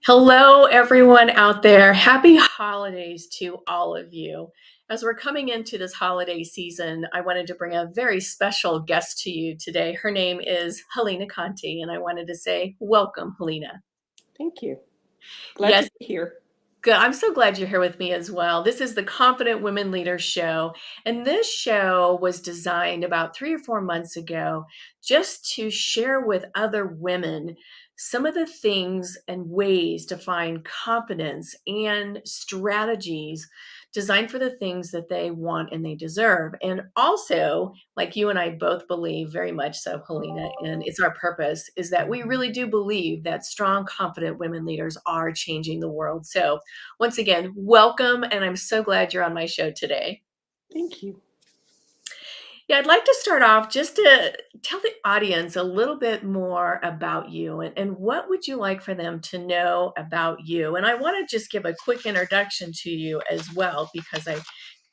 Hello, everyone out there. Happy holidays to all of you. As we're coming into this holiday season, I wanted to bring a very special guest to you today. Her name is Halina Conte, and I wanted to say, welcome, Halina. Thank you. Glad to Yes, be here. good. I'm so glad you're here with me as well. This is the Confident Women Leaders Show. And this show was designed about 3 or 4 months ago just to share with other women some of the things and ways to find confidence and strategies designed for the things that they want and they deserve. And also, like you and I both believe very much so, Helena, and it's our purpose, is that we really do believe that strong, confident women leaders are changing the world. So, once again, welcome, and I'm so glad you're on my show today. Thank you. Yeah, I'd like to start off just to tell the audience a little bit more about you and what would you like for them to know about you? And I want to just give a quick introduction to you as well, because I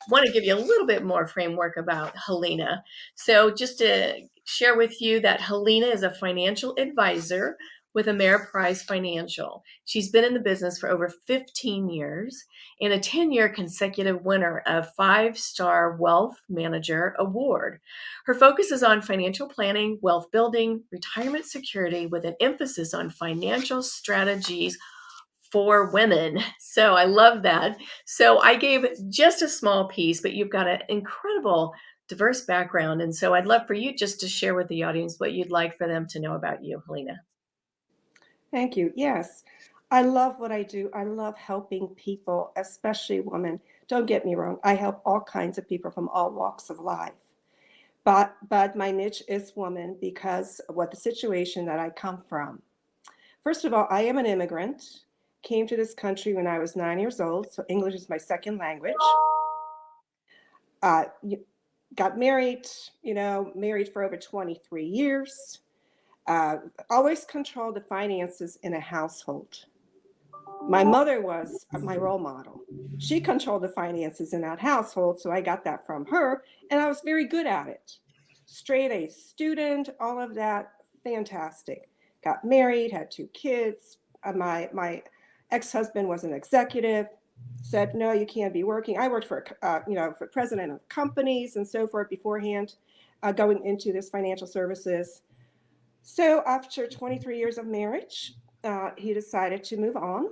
want to give you a little bit more framework about Halina. So, just to share with you that Halina is a financial advisor with Ameriprise Financial. She's been in the business for over 15 years and a 10-year consecutive winner of Five-Star Wealth Manager Award. Her focus is on financial planning, wealth building, retirement security, with an emphasis on financial strategies for women. So I love that. So I gave just a small piece, but you've got an incredible diverse background. And so I'd love for you just to share with the audience what you'd like for them to know about you, Helena. Thank you. Yes, I love what I do. I love helping people, especially women. Don't get me wrong. I help all kinds of people from all walks of life. But my niche is woman because of what the situation that I come from. First of all, I am an immigrant. Came to this country when I was 9 years old, so English is my second language. Uh, Got married, married for over 23 years. Uh, Always control the finances in a household. My mother was my role model. She controlled the finances in that household, so I got that from her, and I was very good at it. Straight A student, all of that, fantastic. Got married, had 2 kids. My ex-husband was an executive. Said no, you can't be working. I worked for for president of companies and so forth beforehand, going into this financial services. So after 23 years of marriage, he decided to move on.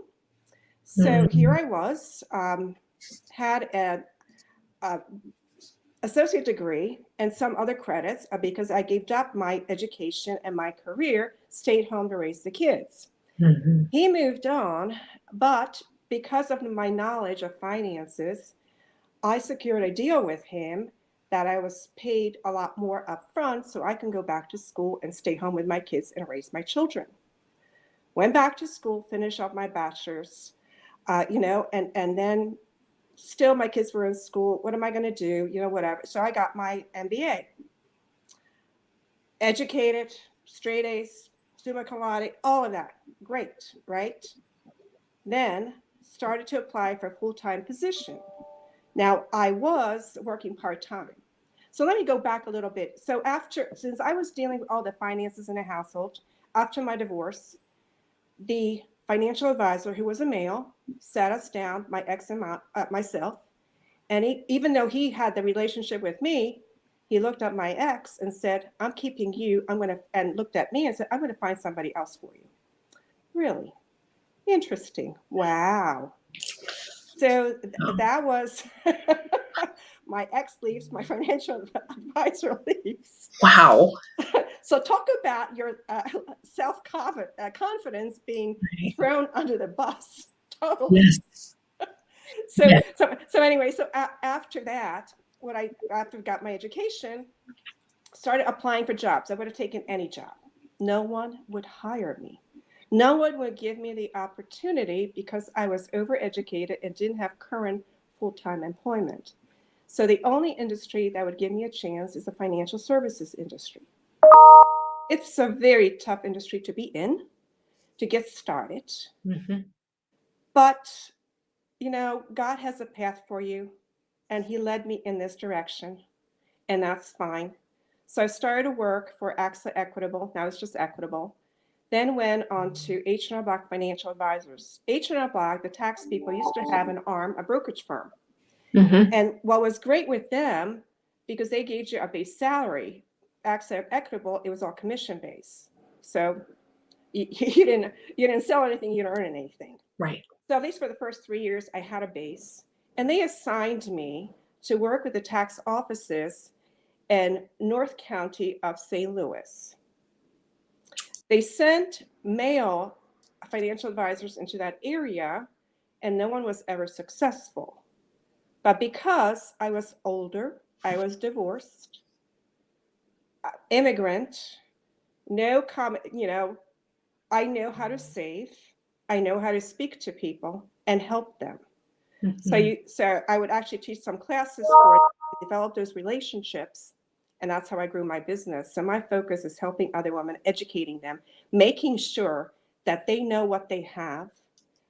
So here Mm. I was, had an associate degree and some other credits because I gave up my education and my career, stayed home to raise the kids. Mhm. He moved on, but because of my knowledge of finances, I secured a deal with him that I was paid a lot more upfront so I can go back to school and stay home with my kids and raise my children. Went back to school, finished up my bachelor's, and then still my kids were in school. What am I going to do? Whatever. So I got my MBA. Educated, straight A's, summa cum laude, all of that. Great, right? Then started to apply for a full-time position. Now I was working part-time. So let me go back a little bit. So since I was dealing with all the finances in the household, after my divorce, the financial advisor, who was a male, sat us down, my ex and myself, and even though he had the relationship with me, he looked at my ex and said, "I'm keeping you. And looked at me and said, "I'm going to find somebody else for you." Really interesting. Wow. So that was my ex leaves, my financial advisor leaves. Wow. So talk about your self confidence being Right. thrown under the bus. Totally. Yes. So Yes. so anyway, so after that, after I got my education, started applying for jobs. I would have taken any job. No one would hire me. No one would give me the opportunity because I was overeducated and didn't have current full-time employment. So the only industry that would give me a chance is the financial services industry. It's a very tough industry to be in, to get started. Mhm. But, God has a path for you, and He led me in this direction, and that's fine. So I started to work for AXA Equitable. Now it's just Equitable. then went on to H&R Block Financial Advisors. H&R Block, the tax people, used to have an arm, a brokerage firm. Hmm. And what was great with them, because they gave you a base salary, Access Equitable, it was all commission based. So you didn't sell anything, you didn't earn anything. Right. So at least for the first 3 years, I had a base, and they assigned me to work with the tax offices in North County of St. Louis. They sent male financial advisors into that area, and no one was ever successful. But because I was older, I was divorced, immigrant, no comment, I know how to save, I know how to speak to people and help them. Hmm. So I would actually teach some classes for it, develop those relationships, and that's how I grew my business. So my focus is helping other women, educating them, making sure that they know what they have.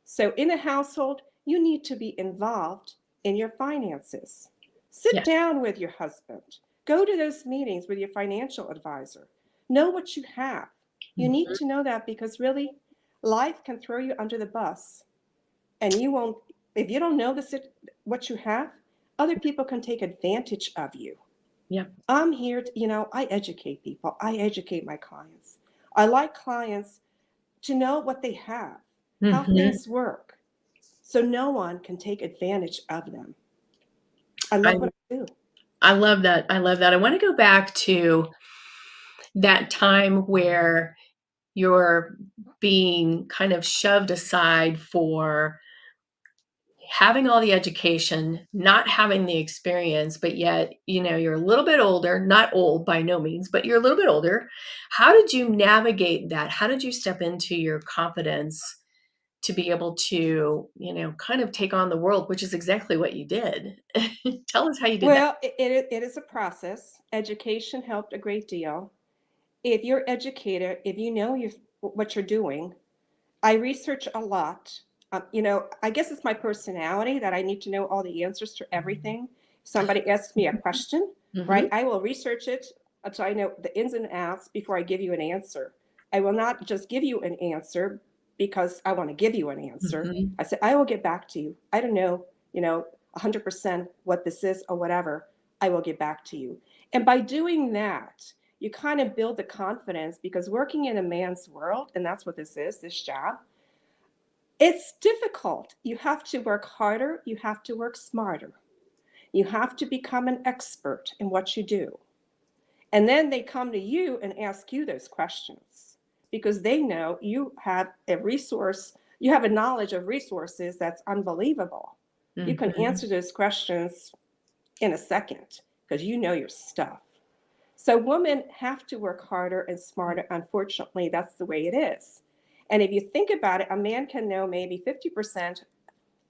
So in a household, you need to be involved in your finances. Sit Yeah. down with your husband. Go to those meetings with your financial advisor. Know what you have. You need Mhm. to know that because really, life can throw you under the bus, and you won't, if you don't know what you have, other people can take advantage of you. Yeah. I'm here to, I educate people, I educate my clients. I like clients to know what they have, how Hmm. things work, so no one can take advantage of them. I I love what I do. I love that. I love that. I want to go back to that time where you're being kind of shoved aside for having all the education, not having the experience, but yet, you're a little bit older, not old by no means, but you're a little bit older. How did you navigate that? How did you step into your confidence to be able to, kind of take on the world, which is exactly what you did? Tell us how you did that. Well, it is a process. Education helped a great deal. If you're educated, if you know what you're doing, I research a lot. I guess it's my personality that I need to know all the answers to everything. If somebody asks me a question, right, Mhm. I will research it until I know the ins and outs before I give you an answer. I will not just give you an answer because I want to give you an answer. Mhm. I say, I will get back to you. I don't know, 100% what this is or whatever. I will get back to you. And by doing that, you kind of build the confidence because working in a man's world, and that's what this job, it's difficult. You have to work harder, you have to work smarter, you have to become an expert in what you do. And then they come to you and ask you those questions because they know you have a resource, you have a knowledge of resources that's unbelievable. You can Mhm. answer those questions in a second because you know your stuff. So women have to work harder and smarter. Unfortunately, that's the way it is. And if you think about it, a man can know maybe 50%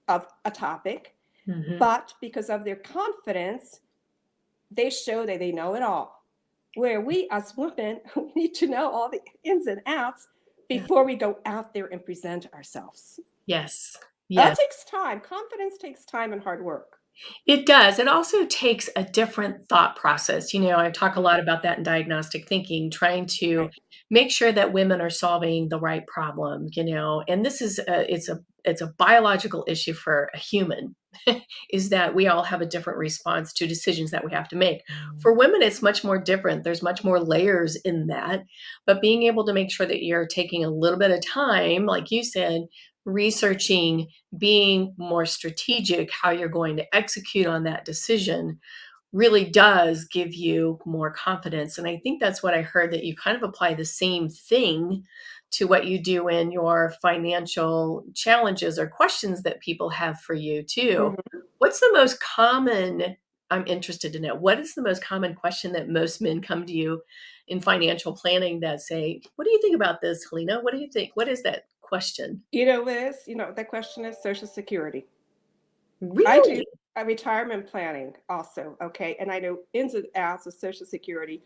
of a topic, Mhm. but because of their confidence, they show that they know it all. Where we as women, we need to know all the ins and outs Yeah. before we go out there and present ourselves. Yes. That Yes. takes time. Confidence takes time and hard work. It does. It also takes a different thought process. I talk a lot about that in diagnostic thinking, trying to Right. make sure that women are solving the right problem, and this is it's a biological issue for a human is that we all have a different response to decisions that we have to make. For women, it's much more different. There's much more layers in that, but being able to make sure that you're taking a little bit of time, like you said, researching, being more strategic how you're going to execute on that decision really does give you more confidence. And I think that's what I heard, that you kind of apply the same thing to what you do in your financial challenges or questions that people have for you too. Mhm. What's the most common? I'm interested to know, what is the most common question that most men come to you in financial planning that say, "What do you think about this, Helena? What do you think?" What is that question? Liz, that question is Social Security. I do Really? a retirement planning also, okay? And I know ins and outs of Social Security,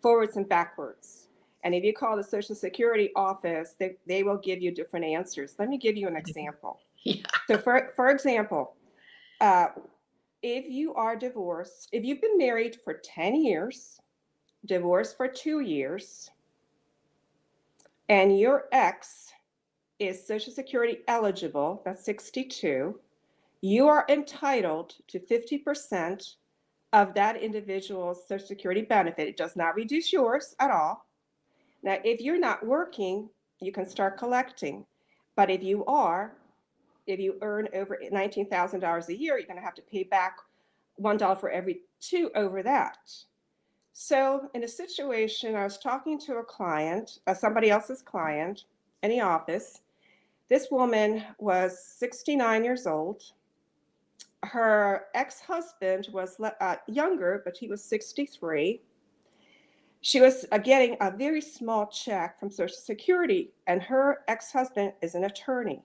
forwards and backwards. And if you call the Social Security office, they will give you different answers. Let me give you an example. Yeah. So, for example, uh, if you are divorced, if you've been married for 10 years, divorced for 2 years, and your ex is Social Security eligible, that's 62, you are entitled to 50% of that individual's Social Security benefit. It does not reduce yours at all. Now, if you're not working, you can start collecting. But if you are, if you earn over $19,000 a year, you're going to have to pay back $1 for every two over that. So, in a situation, I was talking to a client, somebody else's client in the office. This woman was 69 years old. Her ex husband was younger, but he was 63. She was getting a very small check from Social Security, and her ex husband is an attorney.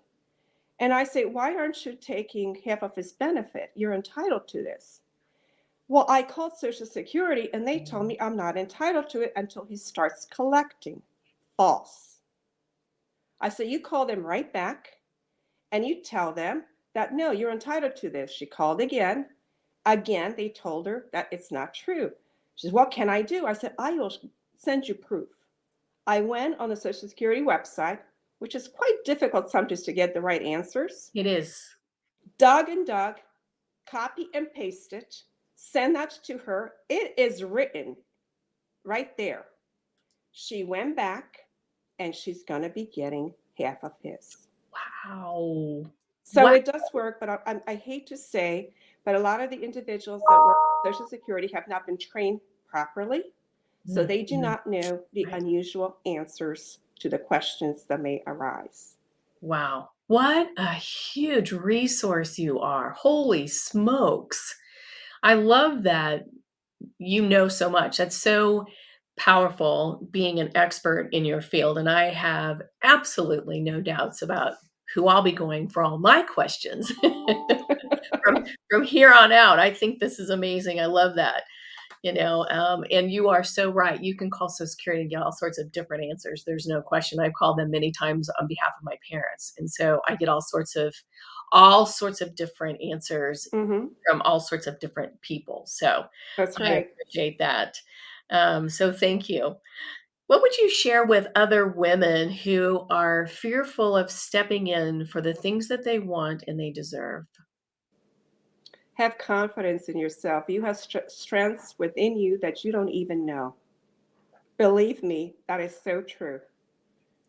And I say, why aren't you taking half of his benefit? You're entitled to this. Well, I called Social Security and they told me I'm not entitled to it until he starts collecting. False. I said, you call them right back and you tell them that no, you're entitled to this. She called again. Again, they told her that it's not true. She said, what can I do? I said, I will send you proof. I went on the Social Security website, which is quite difficult sometimes to get the right answers, It is. dug and dug, copy and paste it, send that to her. It is written right there. She went back and she's going to be getting half of his. Wow. So Wow. it does work, but I hate to say, but a lot of the individuals that work with Social Security have not been trained properly. So they do Mhm. not know the Right. unusual answers to the questions that may arise. Wow. What a huge resource you are. Holy smokes. I love that you know so much. That's so powerful being an expert in your field. And I have absolutely no doubts about who I'll be going for all my questions from from here on out. I think this is amazing. I love that. And you are so right. You can call Social Security and get all sorts of different answers. There's no question. I've called them many times on behalf of my parents, and so I get all sorts of different answers Mm-hmm. from all sorts of different people. So That's I right. appreciate that. So thank you. What would you share with other women who are fearful of stepping in for the things that they want and they deserve? Have confidence in yourself. You have strengths within you that you don't even know. Believe me, that is so true.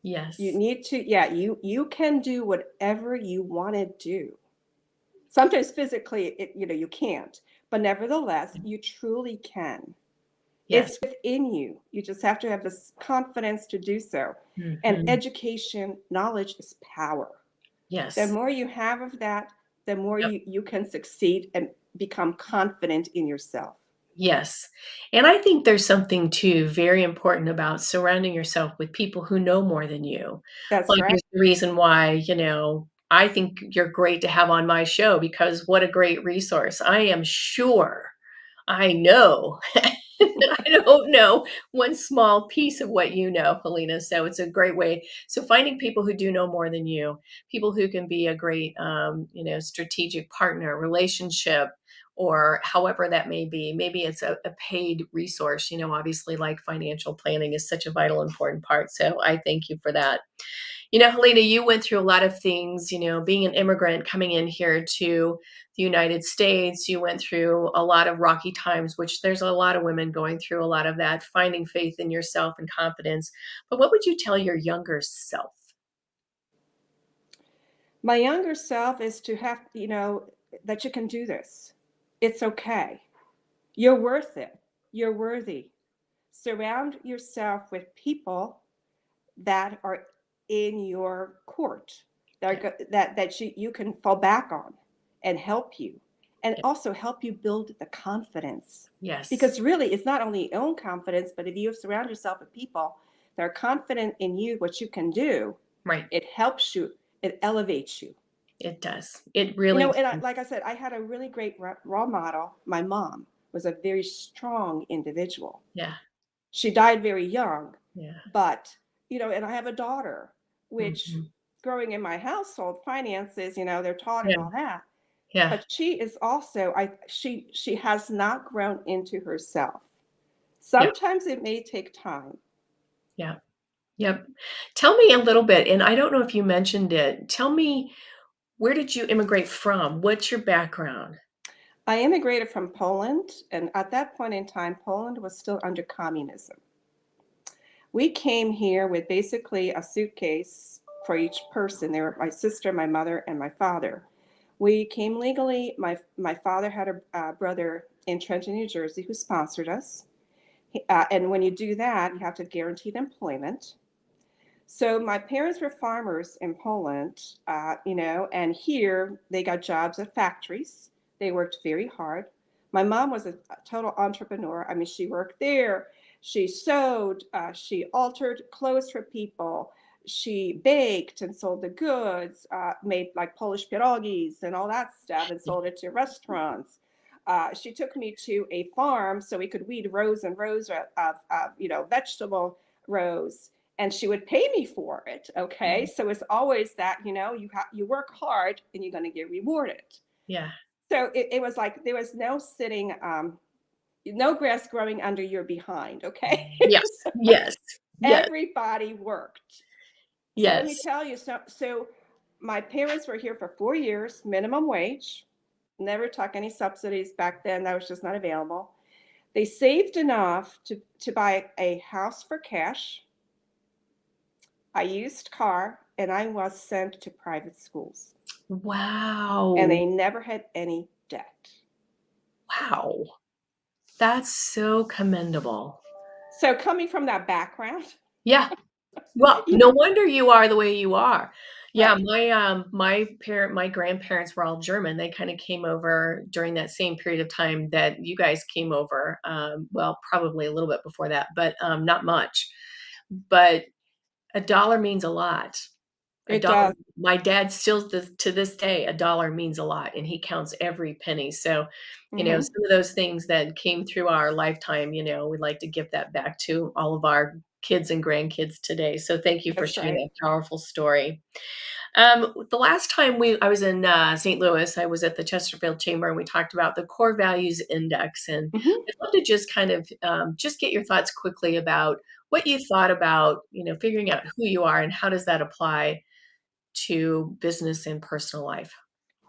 You Yes. need to, yeah, you can do whatever you want to do. Sometimes physically, you can't, but nevertheless, you truly can. Yes. It's within you. You just have to have this confidence to do so. And Mhm. education, knowledge is power. The Yes. more you have of that, the more Yep. you can succeed and become confident in yourself. Yes. And I think there's something too very important about surrounding yourself with people who know more than you. That's Like, right. is the reason why, I think you're great to have on my show because what a great resource. I am sure I know that I don't know one small piece of what you know, Helena. So it's a great way. So finding people who do know more than you, people who can be a great, strategic partner, relationship, or however that may be. Maybe it's a paid resource. Obviously, like financial planning is such a vital, important part. So I thank you for that. Helena, you went through a lot of things, being an immigrant coming in here to the United States. You went through a lot of rocky times, which there's a lot of women going through a lot of that, finding faith in yourself and confidence. But what would you tell your younger self? My younger self is to have, that you can do this. It's okay. You're worth it. You're worthy. Surround yourself with people that are in your court Yeah. that you can fall back on and help you, and Yeah. also help you build the confidence, Yes. because really it's not only your own confidence, but if you surround yourself with people that are confident in you, what you can do, Right. it helps you, it elevates you. It does. It really And does. like I said, I had a really great role model. My mom was a very strong individual. Yeah. She died very young, Yeah. but and I have a daughter, which Mhm. growing in my household, finances, they're taught and Yeah. all that. Yeah. But she is also, she has not grown into herself. Yeah. Sometimes it may take time. Yeah. Yep. Tell me a little bit, and I don't know if you mentioned it. Tell me, where did you immigrate from? What's your background? I immigrated from Poland, and at that point in time, Poland was still under communism. We came here with basically a suitcase for each person. They were my sister, my mother, and my father. We came legally. My father had a brother in Trenton, New Jersey, who sponsored us. And when you do that, you have to guaranteed employment. So my parents were farmers in Poland, and here they got jobs at factories. They worked very hard. My mom was a total entrepreneur. I mean, she worked there. She sewed. She altered clothes for people. She baked and sold the goods, made like Polish pierogies and all that stuff, and sold it to restaurants. She took me to a farm so we could weed rows and rows of vegetable rows, and she would pay me for it. Okay, so it's always that you work hard and you're going to get rewarded. Yeah. So it was like there was no sitting, no grass growing under your behind. Okay, Yes. so Yes. Yes. everybody worked. So let me Yes. tell you, so my parents were here for 4 years, minimum wage. Never took any subsidies back then. That was just not available. They saved enough to buy a house for cash, a used car, and I was sent to private schools. And Wow. they never had any debt. Wow. That's so commendable. So coming from that background, Yeah. Well, you no know, wonder you are the way you are. Yeah, right. my grandparents were all German. They kinda came over during that same period of time that you guys came over, well, probably a little bit before that, but, not much. But a dollar means a lot. A It dollar does. my dad still to this day, a dollar means a lot, and he counts every penny. So, Hmm. some of those things that came through our lifetime, we'd like to give that back to all of our kids and grandkids today. So thank you for That's sharing right. that powerful story. The last time I was in St. Louis, I was at the Chesterfield Chamber, and we talked about the Core Values Index. And Hmm. I'd love to just kind of just get your thoughts quickly about what you thought about, figuring out who you are and how does that apply to business and personal life.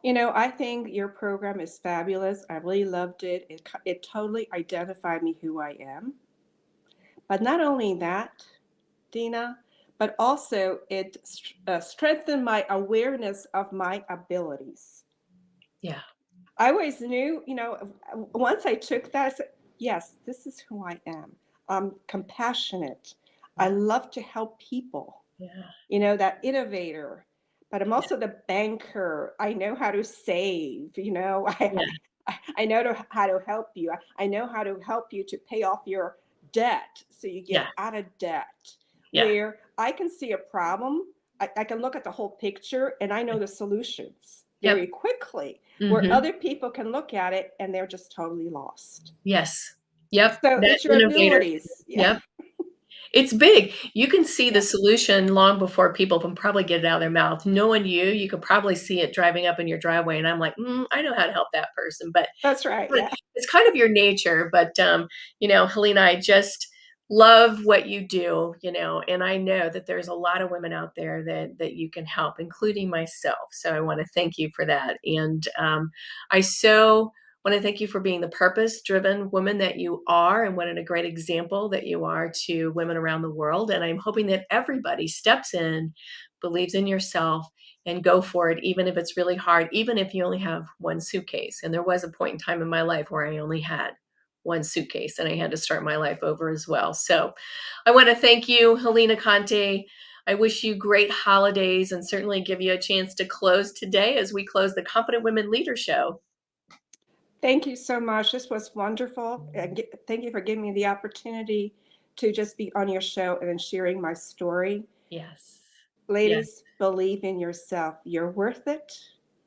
I think your program is fabulous. I really loved it. It totally identified me who I am. But not only that, Dina, but also it strengthened my awareness of my abilities. Yeah, I always knew, once I took that, I said, yes, this is who I am. I'm compassionate. I yeah, love to help people, yeah, that innovator. But I'm yeah, also the banker. I know how to save, yeah, I know how to help you. I know how to help you to pay off your debt so you yeah, get out of debt. yeah. Where I can see a problem, I can look at the whole picture and I know the solutions Yep. very quickly, where Mhm. other people can look at it and they're just totally lost. Yes. Yep. So That it's your innovator. abilities. Yeah, Yep. It's big. You can see the yeah, solution long before people can probably get it out of their mouth. Knowing you, you could probably see it driving up in your driveway, and I'm like, I know how to help that person. But that's right. but Yeah, it's kind of your nature. But Helena, I just love what you do, and I know that there's a lot of women out there that you can help, including myself. So I want to thank you for that. And I so want to thank you for being the purpose driven woman that you are, and what a great example that you are to women around the world. And I'm hoping that everybody steps in, believes in yourself, and go for it, even if it's really hard, even if you only have one suitcase. And there was a point in time in my life where I only had one suitcase and I had to start my life over as well. So I want to thank you, Halina Conte. I wish you great holidays and certainly give you a chance to close today as we close the Confident Women Leader Show. thank you so much. This was wonderful. And thank you for giving me the opportunity to just be on your show and sharing my story. Yes. Yes. Ladies, believe in yourself. You're worth it.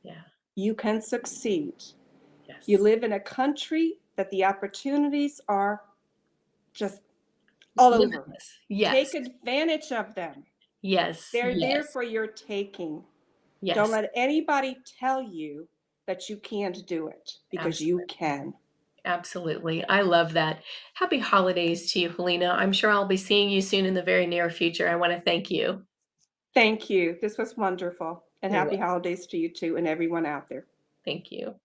Yeah. You can succeed. You Yes. live in a country that the opportunities are just all over. Limitless. Take Yes. advantage of them. Yes. They're there Yes. for your taking. Don't Yes. let anybody tell you that you can't do it because you Absolutely. can. Absolutely. I love that. Happy holidays to you, Helena. I'm sure I'll be seeing you soon in the very near future. I want to thank you. Thank you. This was wonderful. And You're happy welcome. holidays to you too and everyone out there. Thank you.